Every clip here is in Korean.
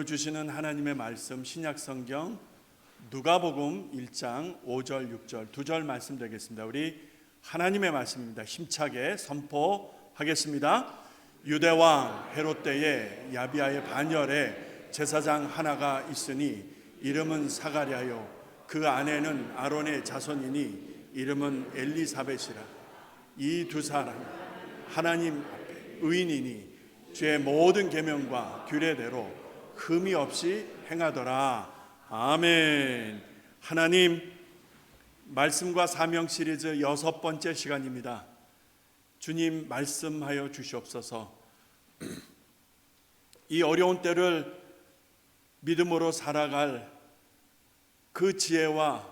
주시는 하나님의 말씀 신약성경 누가복음 1장 5절 6절 두 절 말씀 되겠습니다. 우리 하나님의 말씀입니다. 힘차게 선포하겠습니다. 유대왕 헤롯 때에 야비아의 반열에 제사장 하나가 있으니 이름은 사가랴요 그 아내는 아론의 자손이니 이름은 엘리사벳이라. 이 두 사람 하나님 앞에 의인이니 주의 모든 계명과 규례대로 흠이 없이 행하더라. 아멘. 하나님, 말씀과 사명 시리즈 6번째 시간입니다. 주님 말씀하여 주시옵소서. 이 어려운 때를 믿음으로 살아갈 그 지혜와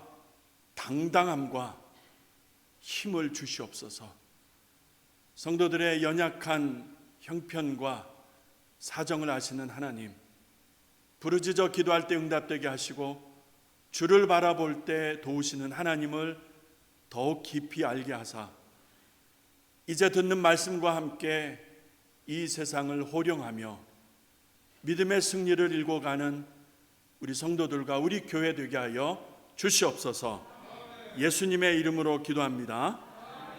당당함과 힘을 주시옵소서. 성도들의 연약한 형편과 사정을 아시는 하나님, 부르짖어 기도할 때 응답되게 하시고 주를 바라볼 때 도우시는 하나님을 더욱 깊이 알게 하사 이제 듣는 말씀과 함께 이 세상을 호령하며 믿음의 승리를 일궈가는 우리 성도들과 우리 교회 되게 하여 주시옵소서. 예수님의 이름으로 기도합니다.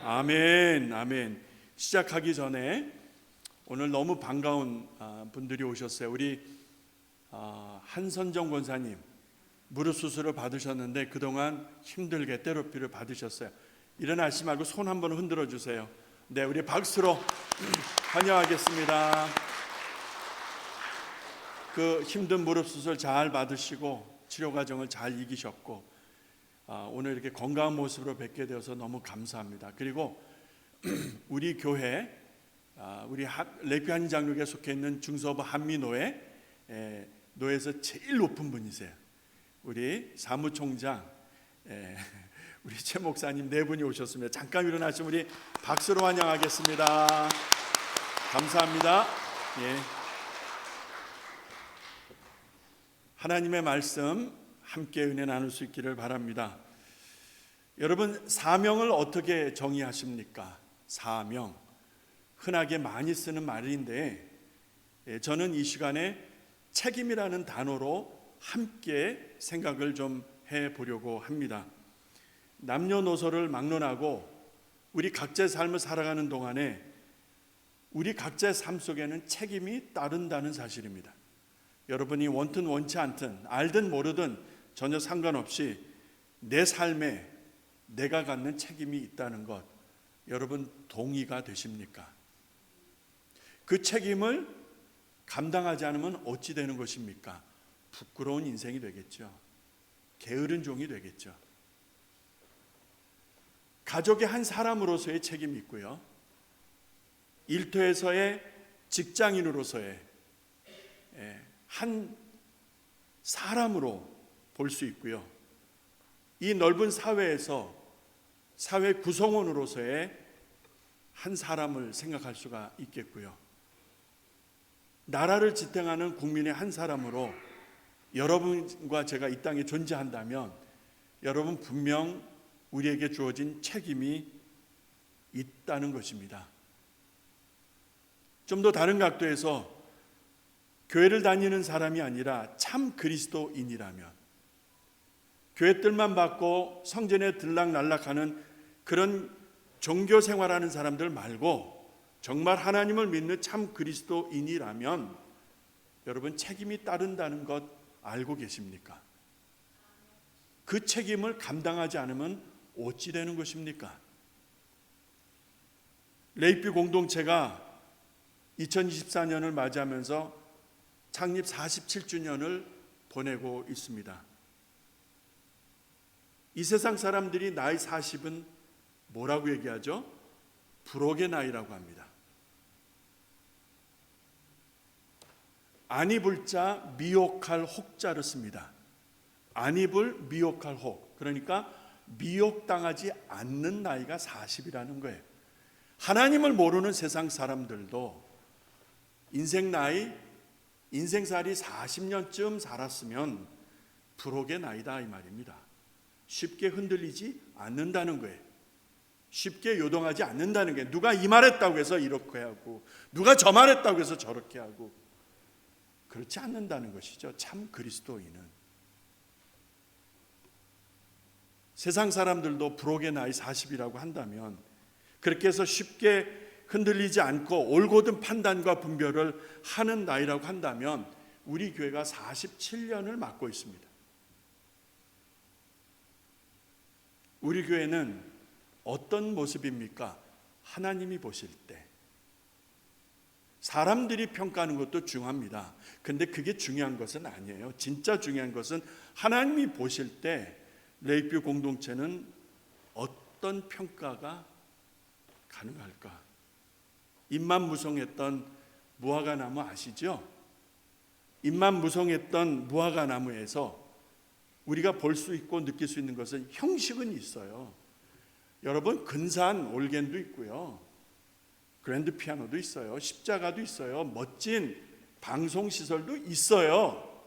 아멘. 아멘. 시작하기 전에 오늘 너무 반가운 분들이 오셨어요. 우리 한선정 권사님 무릎 수술을 받으셨는데 그동안 힘들게 테라피를 받으셨어요. 일어나시지 말고 손 한번 흔들어 주세요. 네, 우리 박수로 환영하겠습니다. 그 힘든 무릎 수술 잘 받으시고 치료 과정을 잘 이기셨고 오늘 이렇게 건강한 모습으로 뵙게 되어서 너무 감사합니다. 그리고 우리 교회 우리 레피 한인 장로교에 속해 있는 중서부 한미노회 노회에서 제일 높은 분이세요. 우리 사무총장 우리 최 목사님 네 분이 오셨습니다. 잠깐 일어나시면 우리 박수로 환영하겠습니다. 감사합니다. 예. 하나님의 말씀 함께 은혜 나눌 수 있기를 바랍니다. 여러분, 사명을 어떻게 정의하십니까? 사명, 흔하게 많이 쓰는 말인데 저는 이 시간에 책임이라는 단어로 함께 생각을 좀 해보려고 합니다. 남녀노소를 막론하고 우리 각자의 삶을 살아가는 동안에 우리 각자의 삶 속에는 책임이 따른다는 사실입니다. 여러분이 원든 원치 않든 알든 모르든 전혀 상관없이 내 삶에 내가 갖는 책임이 있다는 것, 여러분 동의가 되십니까? 그 책임을 감당하지 않으면 어찌 되는 것입니까? 부끄러운 인생이 되겠죠. 게으른 종이 되겠죠. 가족의 한 사람으로서의 책임이 있고요, 일터에서의 직장인으로서의 한 사람으로 볼 수 있고요, 이 넓은 사회에서 사회 구성원으로서의 한 사람을 생각할 수가 있겠고요, 나라를 지탱하는 국민의 한 사람으로 여러분과 제가 이 땅에 존재한다면 여러분 분명 우리에게 주어진 책임이 있다는 것입니다. 좀 더 다른 각도에서 교회를 다니는 사람이 아니라 참 그리스도인이라면, 교회 뜰만 받고 성전에 들락날락하는 그런 종교 생활하는 사람들 말고 정말 하나님을 믿는 참 그리스도인이라면 여러분 책임이 따른다는 것 알고 계십니까? 그 책임을 감당하지 않으면 어찌 되는 것입니까? 레이피 공동체가 2024년을 맞이하면서 창립 47주년을 보내고 있습니다. 이 세상 사람들이 나이 40은 뭐라고 얘기하죠? 부록의 나이라고 합니다. 안입을 자 미혹할 혹자를 씁니다. 안입을 미혹할 혹, 그러니까 미혹당하지 않는 나이가 40이라는 거예요. 하나님을 모르는 세상 사람들도 인생 나이, 인생살이 40년쯤 살았으면 부록의 나이다 이 말입니다. 쉽게 흔들리지 않는다는 거예요. 쉽게 요동하지 않는다는 게, 누가 이 말했다고 해서 이렇게 하고 누가 저 말했다고 해서 저렇게 하고 그렇지 않는다는 것이죠. 참 그리스도인은. 세상 사람들도 부록의 나이 40이라고 한다면, 그렇게 해서 쉽게 흔들리지 않고 올곧은 판단과 분별을 하는 나이라고 한다면 우리 교회가 47년을 맞고 있습니다. 우리 교회는 어떤 모습입니까? 하나님이 보실 때. 사람들이 평가하는 것도 중요합니다. 근데 그게 중요한 것은 아니에요. 진짜 중요한 것은 하나님이 보실 때 레이뷰 공동체는 어떤 평가가 가능할까? 입만 무성했던 무화과나무 아시죠? 입만 무성했던 무화과나무에서 우리가 볼 수 있고 느낄 수 있는 것은 형식은 있어요. 여러분, 근사한 올겐도 있고요, 그랜드 피아노도 있어요, 십자가도 있어요, 멋진 방송시설도 있어요.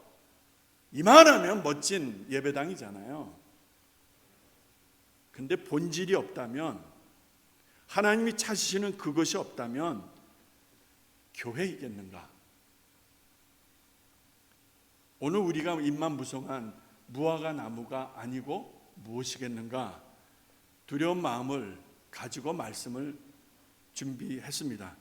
이만하면 멋진 예배당이잖아요. 근데 본질이 없다면, 하나님이 찾으시는 그것이 없다면 교회이겠는가? 오늘 우리가 입만 무성한 무화과 나무가 아니고 무엇이겠는가? 두려운 마음을 가지고 말씀을 준비했습니다.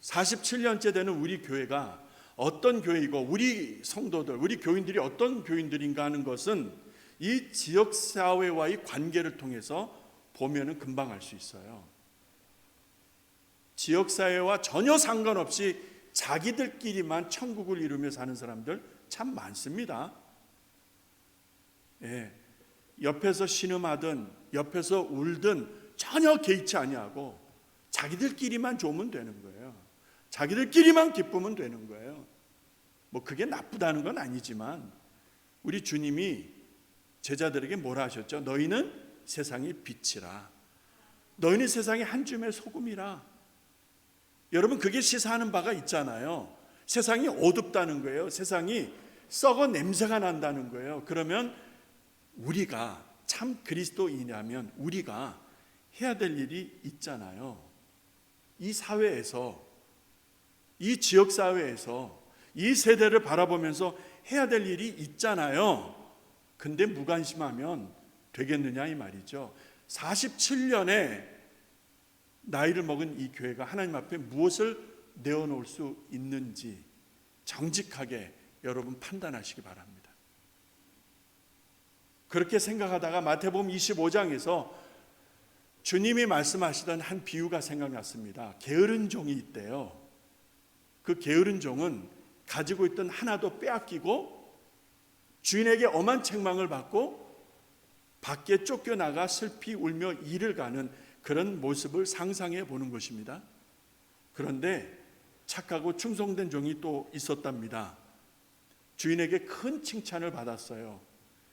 47년째 되는 우리 교회가 어떤 교회이고 우리 성도들, 우리 교인들이 어떤 교인들인가 하는 것은 이 지역사회와의 관계를 통해서 보면은 금방 알 수 있어요. 지역사회와 전혀 상관없이 자기들끼리만 천국을 이루며 사는 사람들 참 많습니다. 예, 옆에서 신음하든 옆에서 울든 전혀 개의치 아니하고 자기들끼리만 좋으면 되는 거예요. 자기들끼리만 기쁘면 되는 거예요. 뭐 그게 나쁘다는 건 아니지만 우리 주님이 제자들에게 뭐라 하셨죠? 너희는 세상의 빛이라. 너희는 세상의 한 줌의 소금이라. 여러분, 그게 시사하는 바가 있잖아요. 세상이 어둡다는 거예요. 세상이 썩어 냄새가 난다는 거예요. 그러면 우리가 참 그리스도인이라면 우리가 해야 될 일이 있잖아요. 이 사회에서, 이 지역사회에서 이 세대를 바라보면서 해야 될 일이 있잖아요. 근데 무관심하면 되겠느냐 이 말이죠. 47년에 나이를 먹은 이 교회가 하나님 앞에 무엇을 내어놓을 수 있는지 정직하게 여러분 판단하시기 바랍니다. 그렇게 생각하다가 마태복음 25장에서 주님이 말씀하시던 한 비유가 생각났습니다. 게으른 종이 있대요. 그 게으른 종은 가지고 있던 하나도 빼앗기고 주인에게 엄한 책망을 받고 밖에 쫓겨나가 슬피 울며 일을 가는 그런 모습을 상상해 보는 것입니다. 그런데 착하고 충성된 종이 또 있었답니다. 주인에게 큰 칭찬을 받았어요.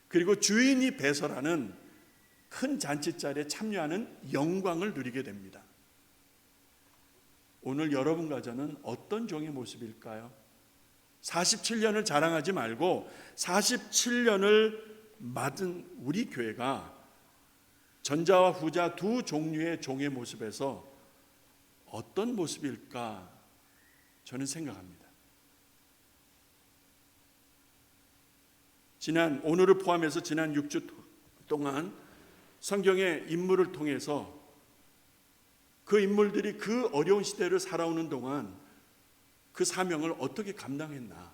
그리고 주인이 배설하는 큰 잔치자리에 참여하는 영광을 누리게 됩니다. 오늘 여러분과 저는 어떤 종의 모습일까요? 47년을 자랑하지 말고 47년을 맞은 우리 교회가 전자와 후자 두 종류의 종의 모습에서 어떤 모습일까 저는 생각합니다. 오늘을 포함해서 지난 6주 동안 성경의 인물을 통해서 그 인물들이 그 어려운 시대를 살아오는 동안 그 사명을 어떻게 감당했나,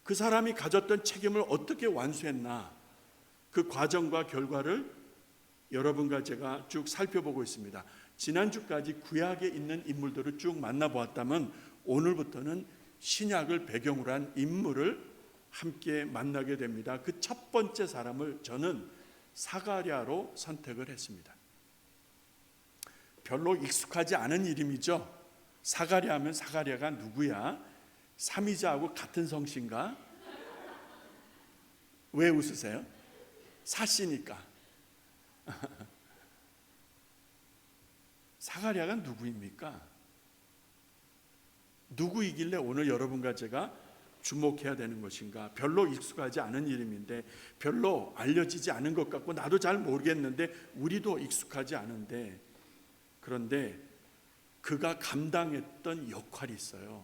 그 사람이 가졌던 책임을 어떻게 완수했나, 그 과정과 결과를 여러분과 제가 쭉 살펴보고 있습니다. 지난주까지 구약에 있는 인물들을 쭉 만나보았다면 오늘부터는 신약을 배경으로 한 인물을 함께 만나게 됩니다. 그 첫 번째 사람을 저는 사가랴로 선택을 했습니다. 별로 익숙하지 않은 이름이죠. 사가랴 하면 사가랴가 누구야? 삼위자하고 같은 성씨인가? 왜 웃으세요? 사씨니까. 사가랴가 누구입니까? 누구이길래 오늘 여러분과 제가 주목해야 되는 것인가? 별로 익숙하지 않은 이름인데, 별로 알려지지 않은 것 같고 나도 잘 모르겠는데, 우리도 익숙하지 않은데, 그런데 그가 감당했던 역할이 있어요.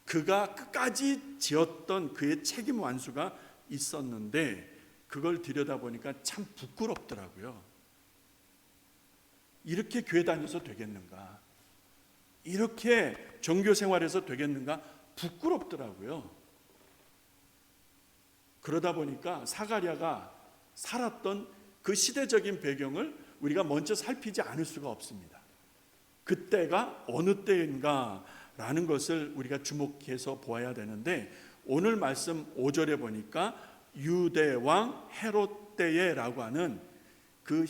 그가 끝까지 지었던 그의 책임 완수가 있었는데 그걸 들여다보니까 참 부끄럽더라고요. 이렇게 교회 다녀서 되겠는가? 이렇게 종교 생활에서 되겠는가? 부끄럽더라고요. 그러다 보니까 사가랴가 살았던 그 시대적인 배경을 우리가 먼저 살피지 않을 수가 없습니다. 그때가 어느 때인가라는 것을 우리가 주목해서 보아야 되는데, 오늘 말씀 5절에 보니까 유대왕 헤롯 때에라고 하는 그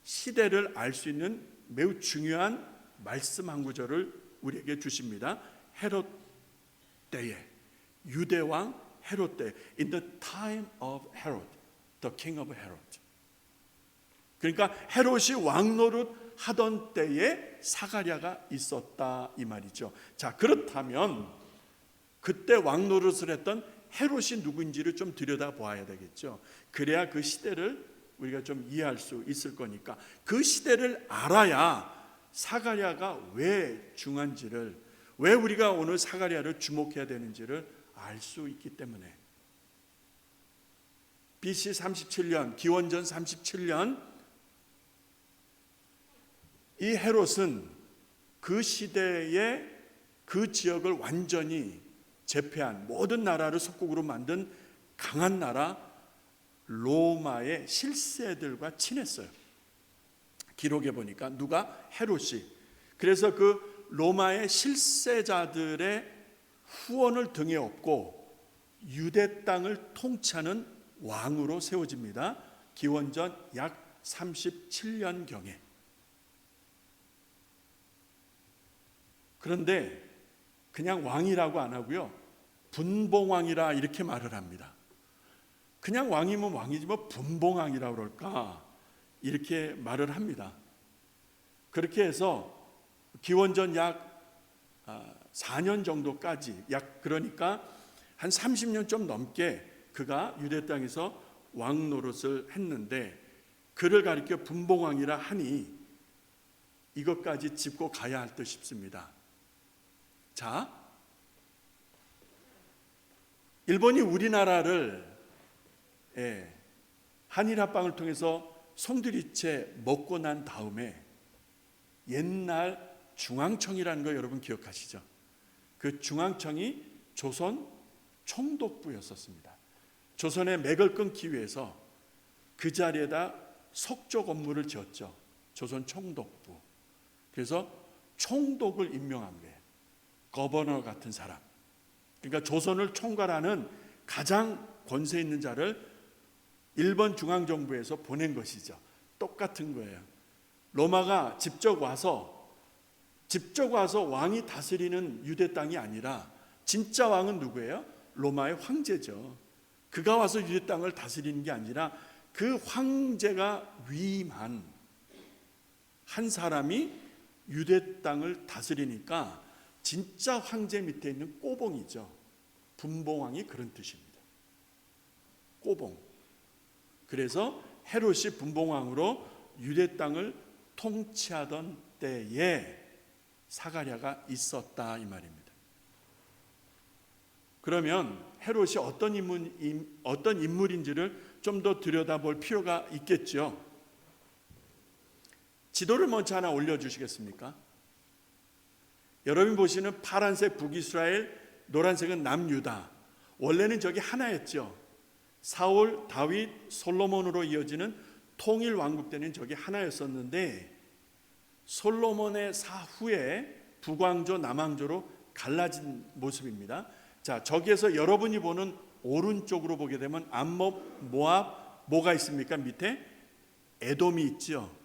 시대를 알 수 있는 매우 중요한 말씀 한 구절을 우리에게 주십니다. 헤롯 때에, 유대왕 헤롯 때, in the time of Herod, the king of Herod. 그러니까 헤롯이 왕노릇 하던 때에 사가랴가 있었다 이 말이죠. 자, 그렇다면 그때 왕노릇을 했던 헤롯이 누구인지를 좀 들여다봐야 되겠죠. 그래야 그 시대를 우리가 좀 이해할 수 있을 거니까, 그 시대를 알아야 사가랴가 왜 중요한지를, 왜 우리가 오늘 사가랴를 주목해야 되는지를 알 수 있기 때문에. BC 37년, 기원전 37년, 이 헤롯은 그 시대의 그 지역을 완전히 제패한, 모든 나라를 속국으로 만든 강한 나라 로마의 실세들과 친했어요. 기록에 보니까 누가? 헤롯이. 그래서 그 로마의 실세자들의 후원을 등에 업고 유대 땅을 통치하는 왕으로 세워집니다. 기원전 약 37년경에. 그런데 그냥 왕이라고 안 하고요, 분봉왕이라 이렇게 말을 합니다. 그냥 왕이면 왕이지 뭐 분봉왕이라고 그럴까, 이렇게 말을 합니다. 그렇게 해서 기원전 약 4년 정도까지, 약 그러니까 한 30년 좀 넘게 그가 유대 땅에서 왕 노릇을 했는데, 그를 가리켜 분봉왕이라 하니 이것까지 짚고 가야 할 듯 싶습니다. 자, 일본이 우리나라를 한일 합방을 통해서 송두리째 먹고 난 다음에 옛날 중앙청이라는 거 여러분 기억하시죠? 그 중앙청이 조선 총독부였었습니다. 조선의 맥을 끊기 위해서 그 자리에다 석조 건물을 지었죠. 조선 총독부. 그래서 총독을 임명한 거예요. 거버너 같은 사람. 그러니까 조선을 총괄하는 가장 권세 있는 자를 일본 중앙정부에서 보낸 것이죠. 똑같은 거예요. 로마가 직접 와서 왕이 다스리는 유대 땅이 아니라, 진짜 왕은 누구예요? 로마의 황제죠. 그가 와서 유대 땅을 다스리는 게 아니라 그 황제가 위임한 한 사람이 유대 땅을 다스리니까 진짜 황제 밑에 있는 꼬봉이죠. 분봉왕이 그런 뜻입니다. 꼬봉. 그래서 헤롯이 분봉왕으로 유대 땅을 통치하던 때에 사가랴가 있었다 이 말입니다. 그러면 헤롯이 어떤 인물인지를 좀 더 들여다볼 필요가 있겠죠. 지도를 먼저 하나 올려주시겠습니까? 여러분 보시는 파란색 북이스라엘, 노란색은 남유다. 원래는 저기 하나였죠. 사울, 다윗, 솔로몬으로 이어지는 통일 왕국 때는 저기 하나였었는데, 솔로몬의 사후에 북왕조, 남왕조로 갈라진 모습입니다. 자, 저기에서 여러분이 보는 오른쪽으로 보게 되면 암몬, 모압, 뭐가 있습니까? 밑에 에돔이 있죠.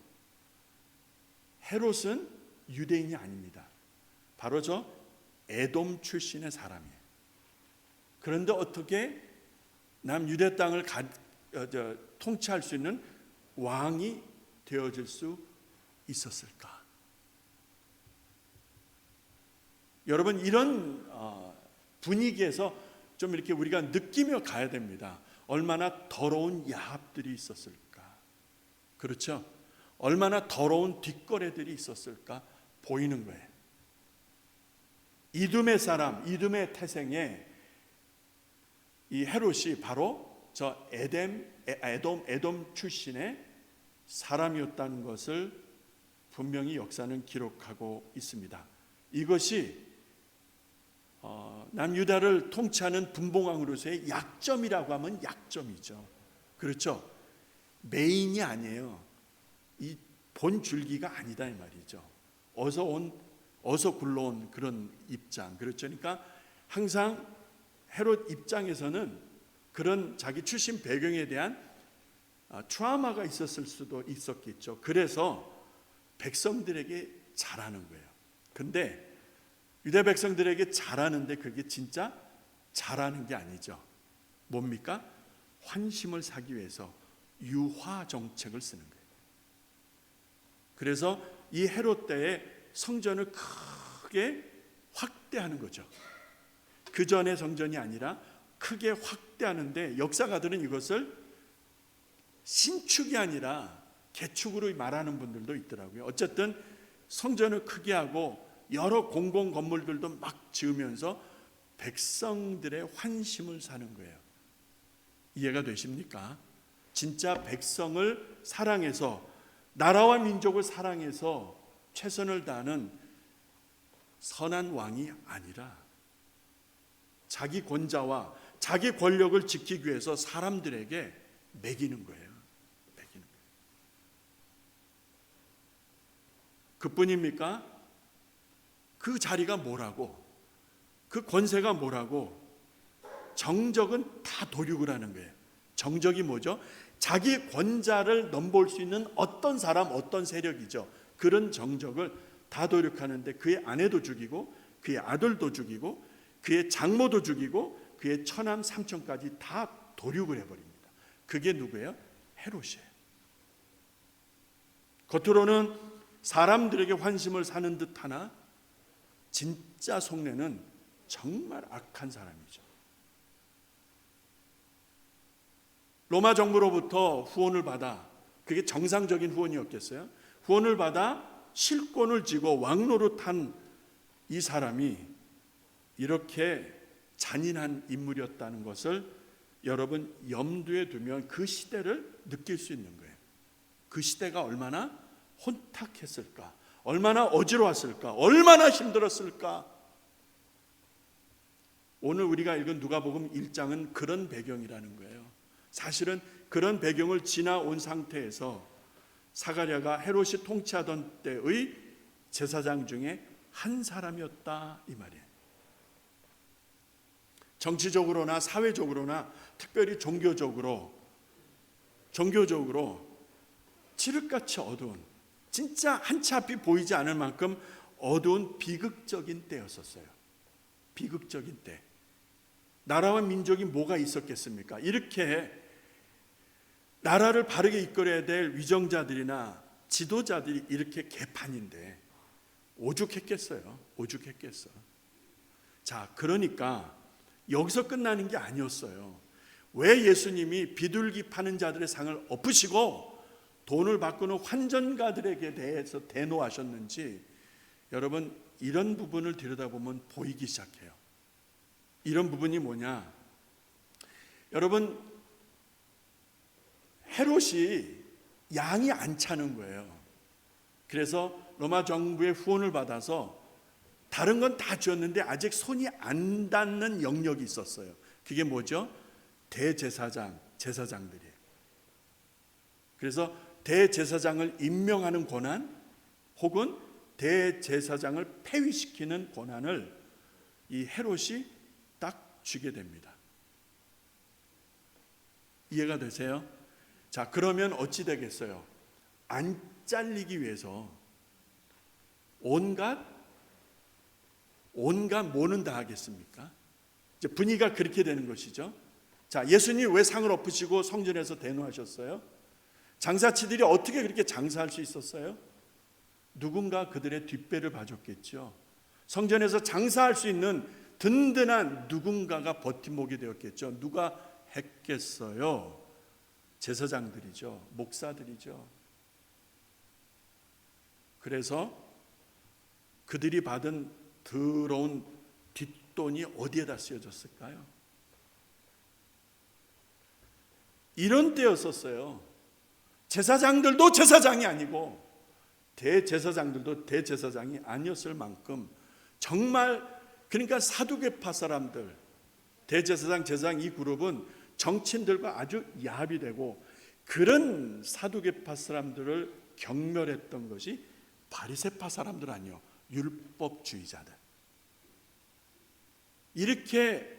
헤롯은 유대인이 아닙니다. 바로 저 에돔 출신의 사람이에요. 그런데 어떻게 남유대 땅을 통치할 수 있는 왕이 되어질 수 있었을까? 여러분, 이런 분위기에서 좀 이렇게 우리가 느끼며 가야 됩니다. 얼마나 더러운 야합들이 있었을까? 그렇죠? 얼마나 더러운 뒷거래들이 있었을까? 보이는 거예요. 이둠의 사람, 이둠의 태생의 이 헤롯이 바로 저 에돔 출신의 사람이었다는 것을 분명히 역사는 기록하고 있습니다. 이것이 남유다를 통치하는 분봉왕으로서의 약점이라고 하면 약점이죠. 그렇죠? 메인이 아니에요. 이 본 줄기가 아니다 이 말이죠. 어서 굴러온 그런 입장. 그렇죠? 그러니까 항상 헤롯 입장에서는 그런 자기 출신 배경에 대한 트라우마가 있었을 수도 있었겠죠. 그래서 백성들에게 잘하는 거예요. 근데 유대 백성들에게 잘하는데 그게 진짜 잘하는 게 아니죠. 뭡니까? 환심을 사기 위해서 유화 정책을 쓰는 거예요. 그래서 이 헤롯 때에 성전을 크게 확대하는 거죠. 그 전의 성전이 아니라 크게 확대하는데 역사가들은 이것을 신축이 아니라 개축으로 말하는 분들도 있더라고요. 어쨌든 성전을 크게 하고 여러 공공 건물들도 막 지으면서 백성들의 환심을 사는 거예요. 이해가 되십니까? 진짜 백성을 사랑해서 나라와 민족을 사랑해서 최선을 다하는 선한 왕이 아니라 자기 권자와 자기 권력을 지키기 위해서 사람들에게 매기는 거예요. 매기는 거예요. 그뿐입니까? 그 자리가 뭐라고, 그 권세가 뭐라고, 정적은 다 도륙을 하는 거예요. 정적이 뭐죠? 자기 권자를 넘볼 수 있는 어떤 사람, 어떤 세력이죠. 그런 정적을 다 도륙하는데 그의 아내도 죽이고 그의 아들도 죽이고 그의 장모도 죽이고 그의 처남 삼촌까지 다 도륙을 해버립니다. 그게 누구예요? 헤롯이에요. 겉으로는 사람들에게 환심을 사는 듯하나 진짜 속내는 정말 악한 사람이죠. 로마 정부로부터 후원을 받아, 그게 정상적인 후원이었겠어요? 후원을 받아 실권을 쥐고 왕노릇한 이 사람이 이렇게 잔인한 인물이었다는 것을 여러분 염두에 두면 그 시대를 느낄 수 있는 거예요. 그 시대가 얼마나 혼탁했을까, 얼마나 어지러웠을까, 얼마나 힘들었을까. 오늘 우리가 읽은 누가복음 1장은 그런 배경이라는 거예요. 사실은 그런 배경을 지나온 상태에서 사가랴가 헤롯이 통치하던 때의 제사장 중에 한 사람이었다 이 말이에요. 정치적으로나 사회적으로나 특별히 종교적으로 칠흑같이 어두운, 진짜 한치 앞이 보이지 않을 만큼 어두운 비극적인 때였었어요. 비극적인 때. 나라와 민족이 뭐가 있었겠습니까? 이렇게 나라를 바르게 이끌어야 될 위정자들이나 지도자들이 이렇게 개판인데 오죽했겠어요. 오죽했겠어. 자, 그러니까 여기서 끝나는 게 아니었어요. 왜 예수님이 비둘기 파는 자들의 상을 엎으시고 돈을 바꾸는 환전가들에게 대해서 대노하셨는지 여러분 이런 부분을 들여다보면 보이기 시작해요. 이런 부분이 뭐냐? 여러분 헤롯이 양이 안 차는 거예요. 그래서 로마 정부의 후원을 받아서 다른 건 다 쥐었는데 아직 손이 안 닿는 영역이 있었어요. 그게 뭐죠? 대제사장, 제사장들이에요. 그래서 대제사장을 임명하는 권한 혹은 대제사장을 폐위시키는 권한을 이 헤롯이 딱 쥐게 됩니다. 이해가 되세요? 자, 그러면 어찌 되겠어요? 안 잘리기 위해서 온갖 뭐는 다 하겠습니까? 이제 분위기가 그렇게 되는 것이죠. 자, 예수님 왜 상을 엎으시고 성전에서 대노하셨어요? 장사치들이 어떻게 그렇게 장사할 수 있었어요? 누군가 그들의 뒷배를 봐줬겠죠. 성전에서 장사할 수 있는 든든한 누군가가 버팀목이 되었겠죠. 누가 했겠어요? 제사장들이죠. 목사들이죠. 그래서 그들이 받은 더러운 돈이 어디에다 쓰여졌을까요? 이런 때였었어요. 제사장들도 제사장이 아니고 대제사장들도 대제사장이 아니었을 만큼 정말, 그러니까 사두개파 사람들, 대제사장, 제사장 이 그룹은 정치인들과 아주 야합이 되고, 그런 사두개파 사람들을 경멸했던 것이 바리새파 사람들 아니요, 율법주의자들. 이렇게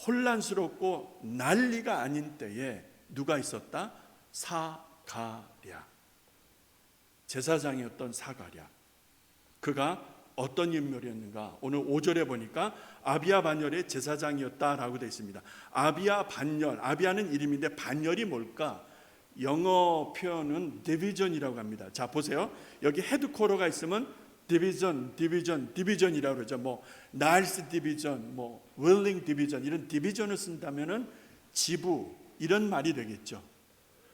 혼란스럽고 난리가 아닌 때에 누가 있었다? 사가랴, 제사장이었던 사가랴. 그가 어떤 인물이었는가? 오늘 5절에 보니까 아비야 반열의 제사장이었다라고 되어 있습니다. 아비야 반열, 아비야는 이름인데 반열이 뭘까? 영어 표현은 디비전이라고 합니다. 자, 보세요. 여기 헤드쿼터가 있으면 디비전이라고 그러죠. 뭐 나일스 디비전, 뭐 윌링 디비전, 이런 디비전을 쓴다면은 지부, 이런 말이 되겠죠.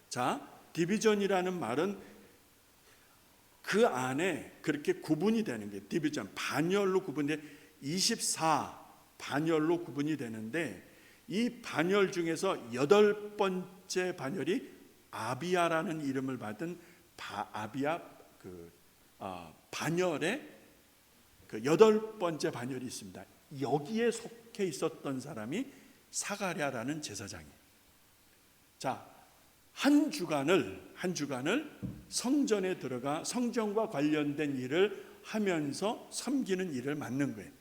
자, 디비전이라는 말은 그 안에 그렇게 구분이 되는 게 디비전, 반열로 구분돼 24 반열로 구분이 되는데, 이 반열 중에서 8번째 반열이 아비야라는 이름을 받은 아비야 반열의 그 8번째 반열이 있습니다. 여기에 속해 있었던 사람이 사가랴라는 제사장이에요. 자, 한 주간을 성전에 들어가 성전과 관련된 일을 하면서 섬기는 일을 맡는 거예요.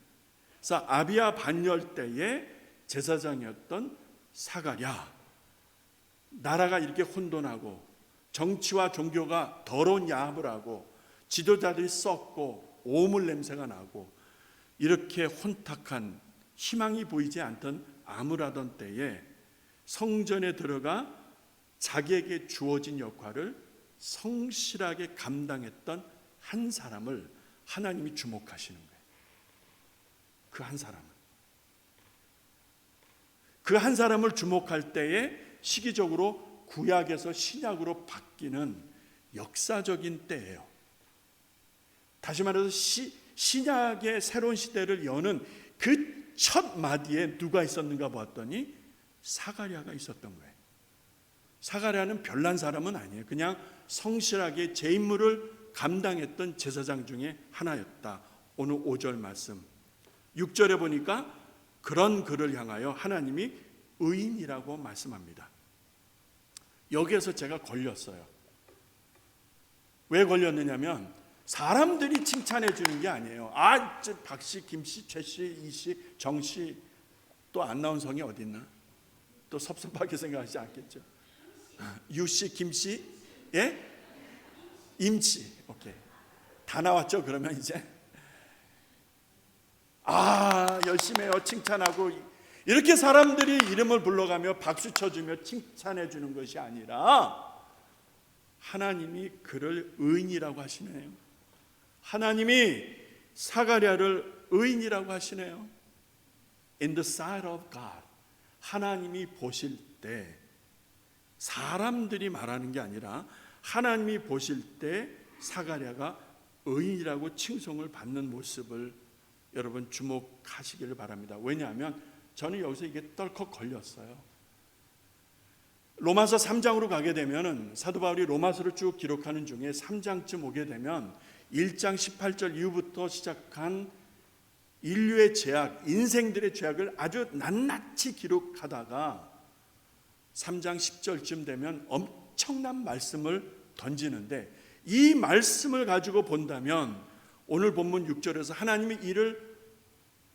그래서 아비야 반열 때에 제사장이었던 사가랴, 나라가 이렇게 혼돈하고 정치와 종교가 더러운 야합을 하고 지도자들이 썩고 오물 냄새가 나고 이렇게 혼탁한, 희망이 보이지 않던 암울하던 때에 성전에 들어가 자기에게 주어진 역할을 성실하게 감당했던 한 사람을 하나님이 주목하시는 거예요. 그 한 사람을 주목할 때에 시기적으로 구약에서 신약으로 바뀌는 역사적인 때예요. 다시 말해서 신약의 새로운 시대를 여는 그 첫 마디에 누가 있었는가 봤더니 사가랴가 있었던 거예요. 사가랴는 별난 사람은 아니에요. 그냥 성실하게 제 임무를 감당했던 제사장 중에 하나였다. 오늘 5절 말씀 6절에 보니까 그런 그를 향하여 하나님이 의인이라고 말씀합니다. 여기에서 제가 걸렸어요. 왜 걸렸느냐면 사람들이 칭찬해 주는 게 아니에요. 박씨, 김씨, 최씨, 이씨, 정씨, 또 안 나온 성이 어디 있나? 또 섭섭하게 생각하지 않겠죠? 유씨, 김씨, 예? 임씨, 오케이. 다 나왔죠? 그러면 이제 열심히 해요, 칭찬하고, 이렇게 사람들이 이름을 불러가며 박수 쳐주며 칭찬해 주는 것이 아니라 하나님이 그를 의인이라고 하시네요. 하나님이 사가랴를 의인이라고 하시네요. In the sight of God, 하나님이 보실 때, 사람들이 말하는 게 아니라 하나님이 보실 때 사가랴가 의인이라고 칭송을 받는 모습을 여러분 주목하시기를 바랍니다. 왜냐하면 저는 여기서 이게 떨컥 걸렸어요. 로마서 3장으로 가게 되면 사도 바울이 로마서를 쭉 기록하는 중에 3장쯤 오게 되면 1장 18절 이후부터 시작한 인류의 죄악, 인생들의 죄악을 아주 낱낱이 기록하다가 3장 10절쯤 되면 엄청난 말씀을 던지는데, 이 말씀을 가지고 본다면 오늘 본문 6절에서 하나님이 이를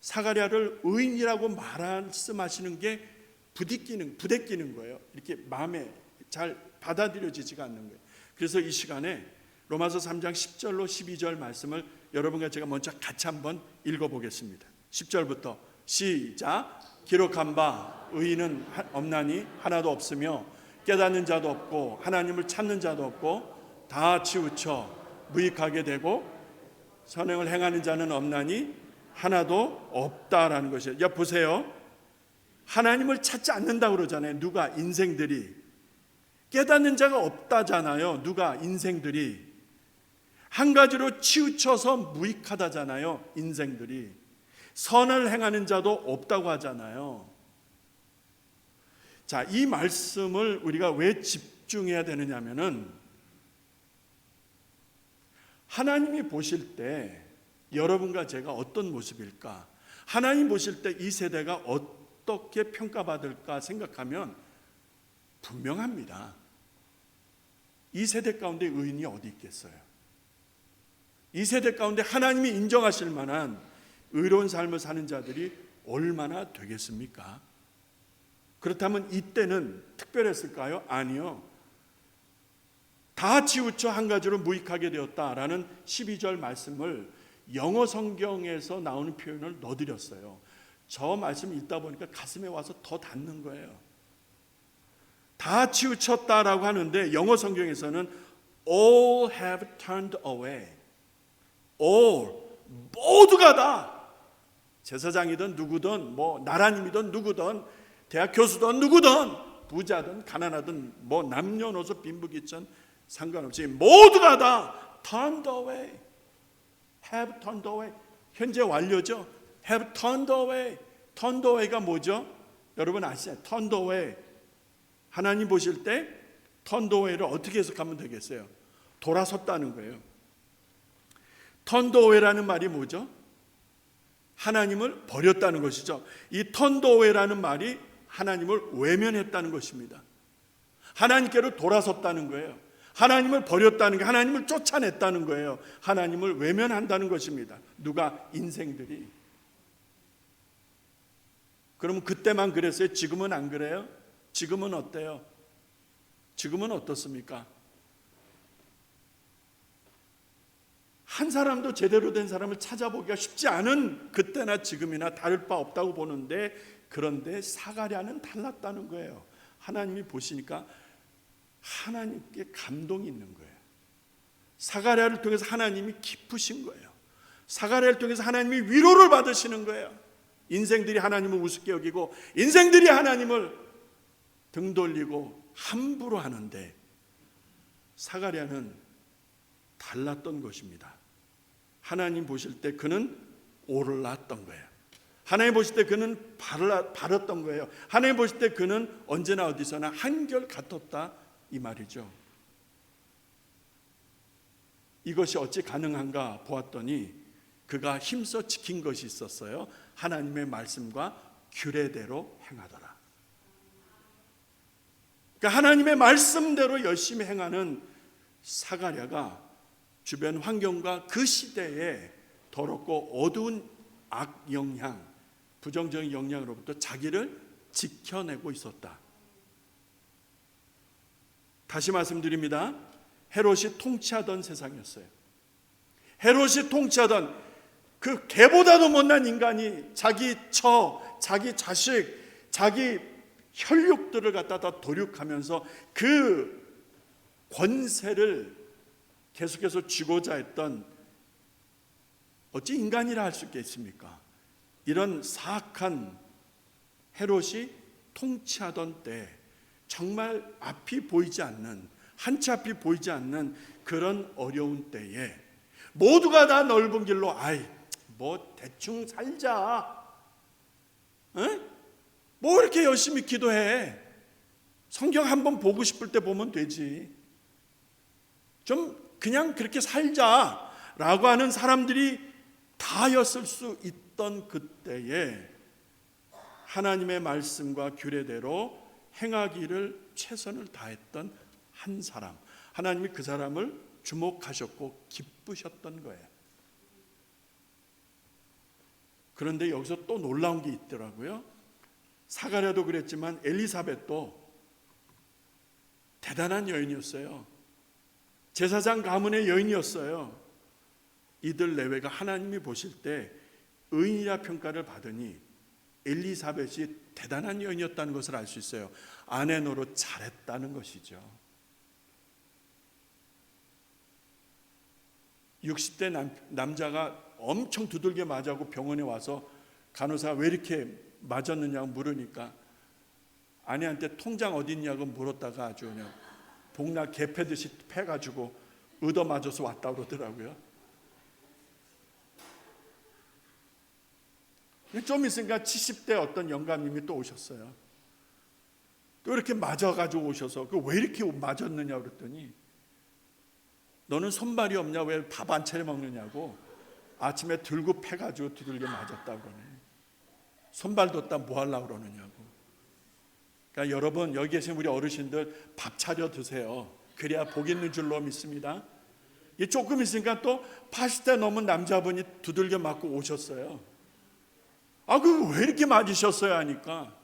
사가랴를 의인이라고 말씀하시는 게 부대끼는 거예요. 이렇게 마음에 잘 받아들여지지가 않는 거예요. 그래서 이 시간에 로마서 3장 10절로 12절 말씀을 여러분과 제가 먼저 같이 한번 읽어보겠습니다. 10절부터 시작. 기록한 바 의인은 없나니 하나도 없으며 깨닫는 자도 없고 하나님을 찾는 자도 없고 다 치우쳐 무익하게 되고 선행을 행하는 자는 없나니 하나도 없다라는 것이에요. 야, 보세요. 하나님을 찾지 않는다고 그러잖아요. 누가? 인생들이. 깨닫는 자가 없다잖아요. 누가? 인생들이. 한 가지로 치우쳐서 무익하다잖아요. 인생들이. 선을 행하는 자도 없다고 하잖아요. 자, 이 말씀을 우리가 왜 집중해야 되느냐면은 하나님이 보실 때 여러분과 제가 어떤 모습일까? 하나님 보실 때 이 세대가 어떻게 평가받을까 생각하면 분명합니다. 이 세대 가운데 의인이 어디 있겠어요? 이 세대 가운데 하나님이 인정하실 만한 의로운 삶을 사는 자들이 얼마나 되겠습니까? 그렇다면 이때는 특별했을까요? 아니요. 다 치우쳐 한 가지로 무익하게 되었다라는 12절 말씀을 영어 성경에서 나오는 표현을 넣어드렸어요. 저 말씀 읽다 보니까 가슴에 와서 더 닿는 거예요. 다 치우쳤다라고 하는데 영어 성경에서는 all have turned away. all, 모두가 다, 제사장이든 누구든 뭐 나라님이든 누구든 대학 교수든 누구든 부자든 가난하든 뭐 남녀노소 빈부귀천 상관없이 모두가 다 turned away, have turned away. 현재 완료죠. have turned away. turned away가 뭐죠? 여러분 아시죠? turned away. 하나님 보실 때 turned away를 어떻게 해석하면 되겠어요? 돌아섰다는 거예요. turned away라는 말이 뭐죠? 하나님을 버렸다는 것이죠. 이 turned away라는 말이 하나님을 외면했다는 것입니다. 하나님께로 돌아섰다는 거예요. 하나님을 버렸다는 게 하나님을 쫓아냈다는 거예요. 하나님을 외면한다는 것입니다. 누가? 인생들이. 그러면 그때만 그랬어요? 지금은 안 그래요? 지금은 어때요? 지금은 어떻습니까? 한 사람도 제대로 된 사람을 찾아보기가 쉽지 않은 그때나 지금이나 다를 바 없다고 보는데, 그런데 사가랴는 달랐다는 거예요. 하나님이 보시니까 하나님께 감동이 있는 거예요. 사가랴를 통해서 하나님이 기쁘신 거예요. 사가랴를 통해서 하나님이 위로를 받으시는 거예요. 인생들이 하나님을 우습게 여기고 인생들이 하나님을 등 돌리고 함부로 하는데 사가랴는 달랐던 것입니다. 하나님 보실 때 그는 올랐던 거예요. 하나님 보실 때 그는 바랐던 거예요. 하나님 보실 때 그는 언제나 어디서나 한결 같았다 이 말이죠. 이것이 어찌 가능한가 보았더니 그가 힘써 지킨 것이 있었어요. 하나님의 말씀과 규례대로 행하더라. 그러니까 하나님의 말씀대로 열심히 행하는 사가랴가 주변 환경과 그 시대의 더럽고 어두운 악 영향, 부정적인 영향으로부터 자기를 지켜내고 있었다. 다시 말씀드립니다. 헤롯이 통치하던 세상이었어요. 헤롯이 통치하던 그 개보다도 못난 인간이 자기 처, 자기 자식, 자기 혈육들을 갖다가 도륙하면서 그 권세를 계속해서 쥐고자 했던, 어찌 인간이라 할 수 있겠습니까? 이런 사악한 헤롯이 통치하던 때 정말 앞이 보이지 않는, 한치 앞이 보이지 않는 그런 어려운 때에 모두가 다 넓은 길로 뭐 대충 살자, 뭐 이렇게 열심히 기도해, 성경 한번 보고 싶을 때 보면 되지, 좀 그냥 그렇게 살자라고 하는 사람들이 다였을 수 있던 그때에 하나님의 말씀과 규례대로 행하기를 최선을 다했던 한 사람, 하나님이 그 사람을 주목하셨고 기쁘셨던 거예요. 그런데 여기서 또 놀라운 게 있더라고요. 사가랴도 그랬지만 엘리사벳도 대단한 여인이었어요. 제사장 가문의 여인이었어요. 이들 내외가 하나님이 보실 때 의인이라 평가를 받으니 엘리사벳이 대단한 여인이었다는 것을 알 수 있어요. 아내 노릇 잘했다는 것이죠. 60대 남자가 엄청 두들겨 맞아고 병원에 와서 간호사가 왜 이렇게 맞았느냐고 물으니까 아내한테 통장 어디 있냐고 물었다가 아주 그냥 복날 개 패듯이 패가지고 얻어 맞아서 왔다 그러더라고요. 좀 있으니까 70대 어떤 영감님이 또 오셨어요. 또 이렇게 맞아가지고 오셔서 왜 이렇게 맞았느냐 그랬더니 너는 손발이 없냐, 왜 밥 안 차려 먹느냐고 아침에 들고 패가지고 두들겨 맞았다고 그러네. 손발도 없다 뭐 하려고 그러느냐고. 그러니까 여러분, 여기 계신 우리 어르신들 밥 차려 드세요. 그래야 복 있는 줄로 믿습니다. 조금 있으니까 또 80대 넘은 남자분이 두들겨 맞고 오셨어요. 왜 이렇게 맞으셨어요 하니까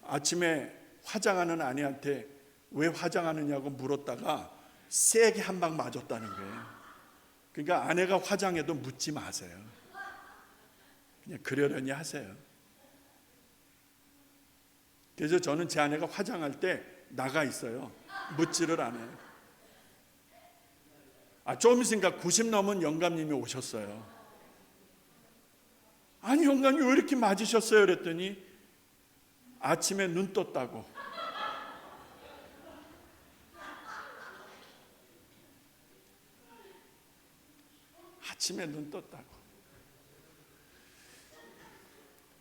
아침에 화장하는 아내한테 왜 화장하느냐고 물었다가 세게 한 방 맞았다는 거예요. 그러니까 아내가 화장해도 묻지 마세요. 그냥 그러려니 하세요. 그래서 저는 제 아내가 화장할 때 나가 있어요. 묻지를 않아요. 좀 있으니까 90 넘은 영감님이 오셨어요. 아니 영감님 왜 이렇게 맞으셨어요? 그랬더니 아침에 눈 떴다고. 아침에 눈 떴다고.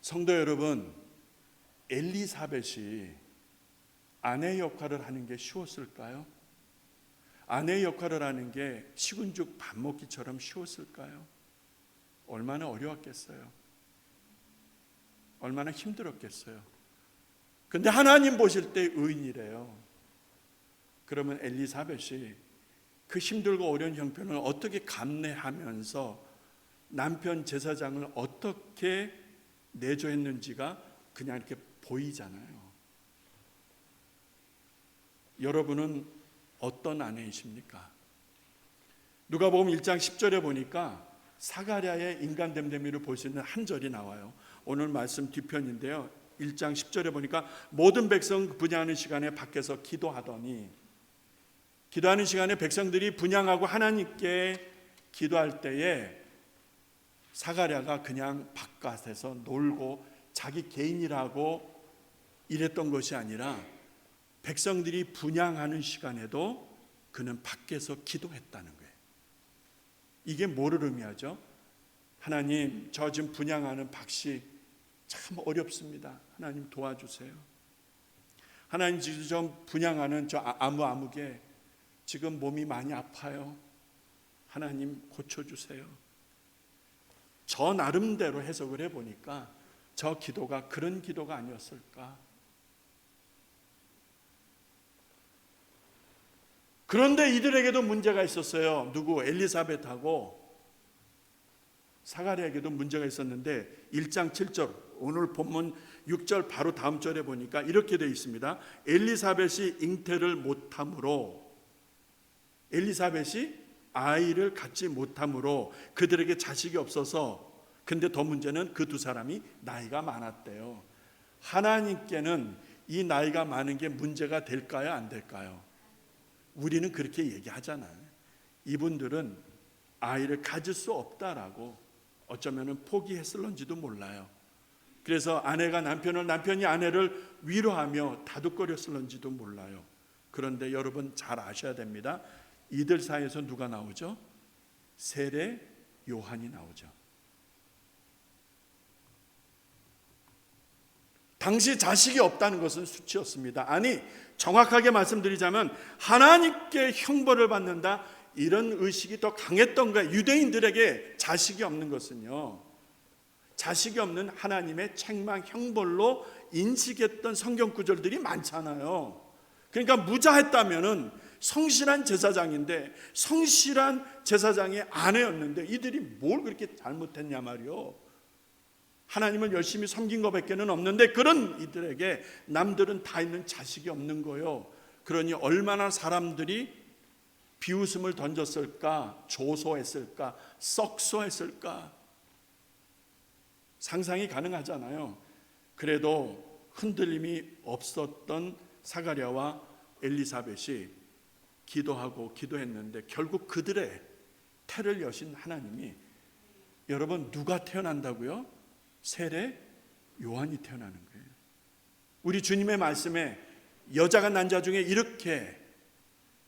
성도 여러분, 엘리사벳이 아내 역할을 하는 게 쉬웠을까요? 아내 역할을 하는 게 식은 죽 밥 먹기처럼 쉬웠을까요? 얼마나 어려웠겠어요. 얼마나 힘들었겠어요. 근데 하나님 보실 때 의인이래요. 그러면 엘리사벳이 그 힘들고 어려운 형편을 어떻게 감내하면서 남편 제사장을 어떻게 내조했는지가 그냥 이렇게 보이잖아요. 여러분은 어떤 아내이십니까? 누가복음 1장 10절에 보니까 사가랴의 인간 됨됨이를 볼 수 있는 한 절이 나와요. 오늘 말씀 뒤편인데요. 1장 10절에 보니까 모든 백성 분양하는 시간에 밖에서 기도하더니, 기도하는 시간에 백성들이 분양하고 하나님께 기도할 때에 사가랴가 그냥 바깥에서 놀고 자기 개인이라고 이랬던 것이 아니라 백성들이 분양하는 시간에도 그는 밖에서 기도했다는 거예요. 이게 뭐를 의미하죠? 하나님, 저 지금 분양하는 박씨 참 어렵습니다. 하나님 도와주세요. 하나님, 지금 좀 분양하는 저 아무개 지금 몸이 많이 아파요. 하나님 고쳐주세요. 저 나름대로 해석을 해보니까 저 기도가 그런 기도가 아니었을까. 그런데 이들에게도 문제가 있었어요. 누구? 엘리사벳하고 사가랴에게도 문제가 있었는데 1장 7절, 오늘 본문 6절 바로 다음 절에 보니까 이렇게 되어 있습니다. 엘리사벳이 잉태를 못함으로, 엘리사벳이 아이를 갖지 못함으로 그들에게 자식이 없어서, 근데 더 문제는 그 두 사람이 나이가 많았대요. 하나님께는 이 나이가 많은 게 문제가 될까요? 안 될까요? 우리는 그렇게 얘기하잖아요. 이분들은 아이를 가질 수 없다라고 어쩌면 포기했을런지도 몰라요. 그래서 아내가 남편을, 남편이 아내를 위로하며 다독거렸을런지도 몰라요. 그런데 여러분 잘 아셔야 됩니다. 이들 사이에서 누가 나오죠? 세례 요한이 나오죠. 당시 자식이 없다는 것은 수치였습니다. 아니, 정확하게 말씀드리자면 하나님께 형벌을 받는다, 이런 의식이 더 강했던 거예요. 유대인들에게 자식이 없는 것은요, 자식이 없는 하나님의 책망, 형벌로 인식했던 성경 구절들이 많잖아요. 그러니까 무자했다면은 성실한 제사장인데, 성실한 제사장의 아내였는데 이들이 뭘 그렇게 잘못했냐 말이요. 하나님을 열심히 섬긴 것밖에는 없는데 그런 이들에게 남들은 다 있는 자식이 없는 거예요. 그러니 얼마나 사람들이 비웃음을 던졌을까, 조소했을까, 썩소했을까, 상상이 가능하잖아요. 그래도 흔들림이 없었던 사가랴와 엘리사벳이 기도하고 기도했는데 결국 그들의 태를 여신 하나님이, 여러분 누가 태어난다고요? 세례 요한이 태어나는 거예요. 우리 주님의 말씀에 여자가 난 자 중에 이렇게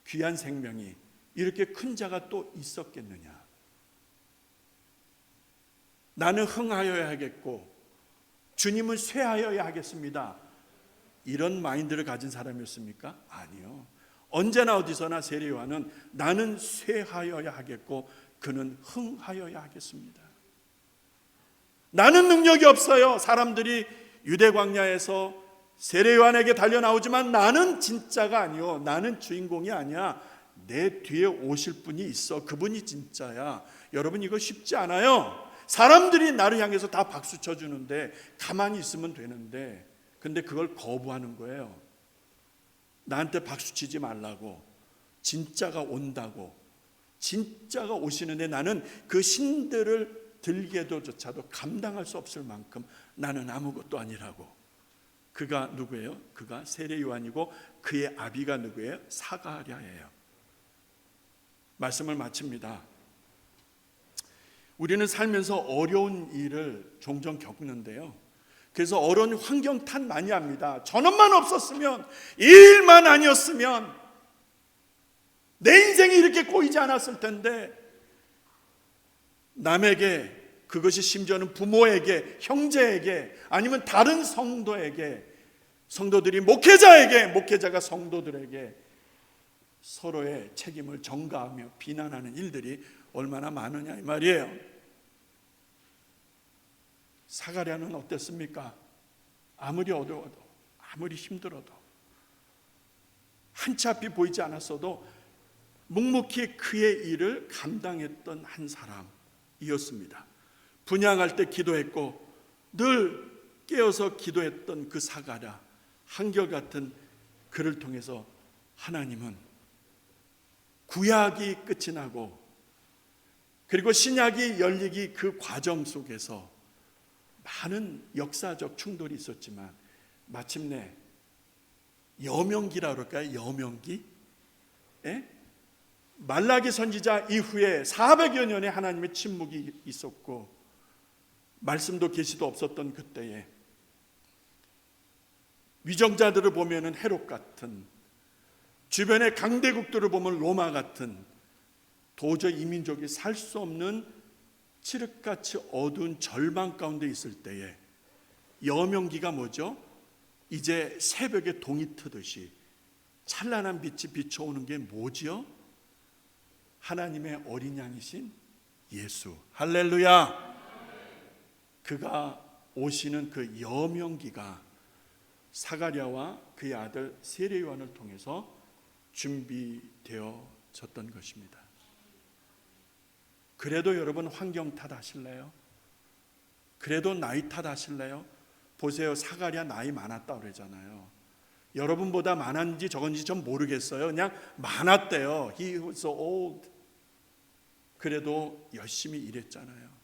귀한 생명이, 이렇게 큰 자가 또 있었겠느냐. 나는 흥하여야 하겠고 주님은 쇠하여야 하겠습니다. 이런 마인드를 가진 사람이었습니까? 아니요. 언제나 어디서나 세례요한은 나는 쇠하여야 하겠고 그는 흥하여야 하겠습니다. 나는 능력이 없어요. 사람들이 유대 광야에서 세례요한에게 달려나오지만 나는 진짜가 아니요, 나는 주인공이 아니야. 내 뒤에 오실 분이 있어. 그분이 진짜야. 여러분, 이거 쉽지 않아요. 사람들이 나를 향해서 다 박수 쳐주는데 가만히 있으면 되는데, 근데 그걸 거부하는 거예요. 나한테 박수 치지 말라고. 진짜가 온다고. 진짜가 오시는데 나는 그 신들을 들게도조차도 감당할 수 없을 만큼 나는 아무것도 아니라고. 그가 누구예요? 그가 세례 요한이고 그의 아비가 누구예요? 사가랴예요. 말씀을 마칩니다. 우리는 살면서 어려운 일을 종종 겪는데요, 그래서 어려운 환경 탓 많이 합니다. 저놈만 없었으면, 이 일만 아니었으면 내 인생이 이렇게 꼬이지 않았을 텐데. 남에게, 그것이 심지어는 부모에게, 형제에게, 아니면 다른 성도에게, 성도들이 목회자에게, 목회자가 성도들에게 서로의 책임을 전가하며 비난하는 일들이 얼마나 많으냐 이 말이에요. 사가랴는 어땠습니까? 아무리 어려워도, 아무리 힘들어도, 한치 앞이 보이지 않았어도 묵묵히 그의 일을 감당했던 한 사람이었습니다. 분향할 때 기도했고 늘 깨어서 기도했던 그 사가랴, 한결같은 그를 통해서 하나님은 구약이 끝이 나고 그리고 신약이 열리기 그 과정 속에서 많은 역사적 충돌이 있었지만 마침내 여명기라 그럴까요? 여명기? 말라기 선지자 이후에 400여 년의 하나님의 침묵이 있었고 말씀도 계시도 없었던 그때에 위정자들을 보면 헤롯 같은, 주변의 강대국들을 보면 로마 같은, 도저히 이 민족이 살 수 없는 칠흑같이 어두운 절망 가운데 있을 때에 여명기가 뭐죠? 이제 새벽에 동이 트듯이 찬란한 빛이 비춰오는 게 뭐지요? 하나님의 어린 양이신 예수. 할렐루야. 그가 오시는 그 여명기가 사가랴와 그의 아들 세례 요한을 통해서 준비되어졌던 것입니다. 그래도 여러분 환경 탓하실래요? 그래도 나이 탓하실래요? 보세요, 사가랴 나이 많았다 그러잖아요. 여러분보다 많은지 적은지 전 모르겠어요. 그냥 많았대요. He was so old. 그래도 열심히 일했잖아요.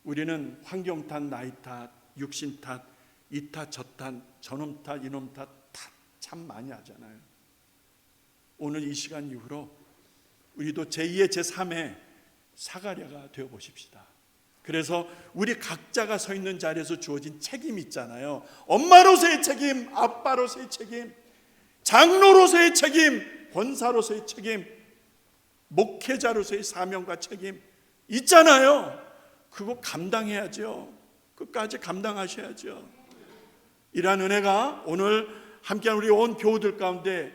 우리는 환경 탓, 나이 탓, 육신 탓, 이 탓, 저 탓, 저놈 탓, 이놈 탓 참 많이 하잖아요. 오늘 이 시간 이후로 우리도 제2의 제3의 사가랴가 되어 보십시다. 그래서 우리 각자가 서 있는 자리에서 주어진 책임이 있잖아요. 엄마로서의 책임, 아빠로서의 책임, 장로로서의 책임, 권사로서의 책임, 목회자로서의 사명과 책임 있잖아요. 그거 감당해야죠. 끝까지 감당하셔야죠. 이러한 은혜가 오늘 함께한 우리 온 교우들 가운데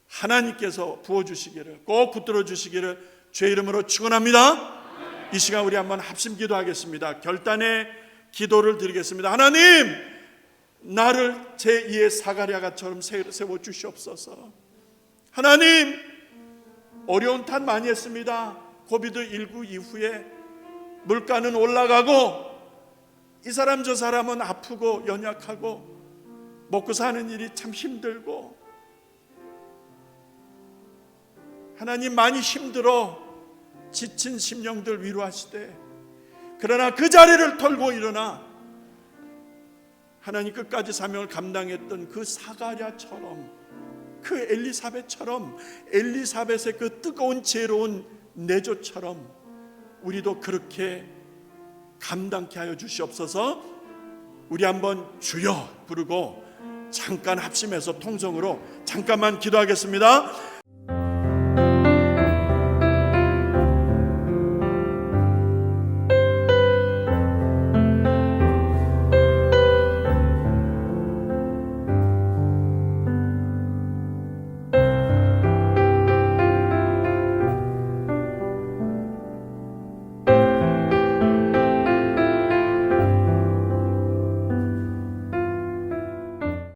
하나님께서 부어주시기를, 꼭 붙들어 주시기를 주의 이름으로 축원합니다. 이 시간 우리 한번 합심 기도하겠습니다. 결단의 기도를 드리겠습니다. 하나님, 나를 제2의 사가랴가처럼 세워 주시옵소서. 하나님, 어려운 탓 많이 했습니다. 코비드19 이후에 물가는 올라가고 이 사람 저 사람은 아프고 연약하고 먹고 사는 일이 참 힘들고, 하나님 많이 힘들어 지친 심령들 위로하시되, 그러나 그 자리를 털고 일어나 하나님 끝까지 사명을 감당했던 그 사가랴처럼, 그 엘리사벳처럼, 엘리사벳의 그 뜨거운 지혜로운 내조처럼 우리도 그렇게 감당케 하여 주시옵소서. 우리 한번 주여 부르고 잠깐 합심해서 통성으로 잠깐만 기도하겠습니다.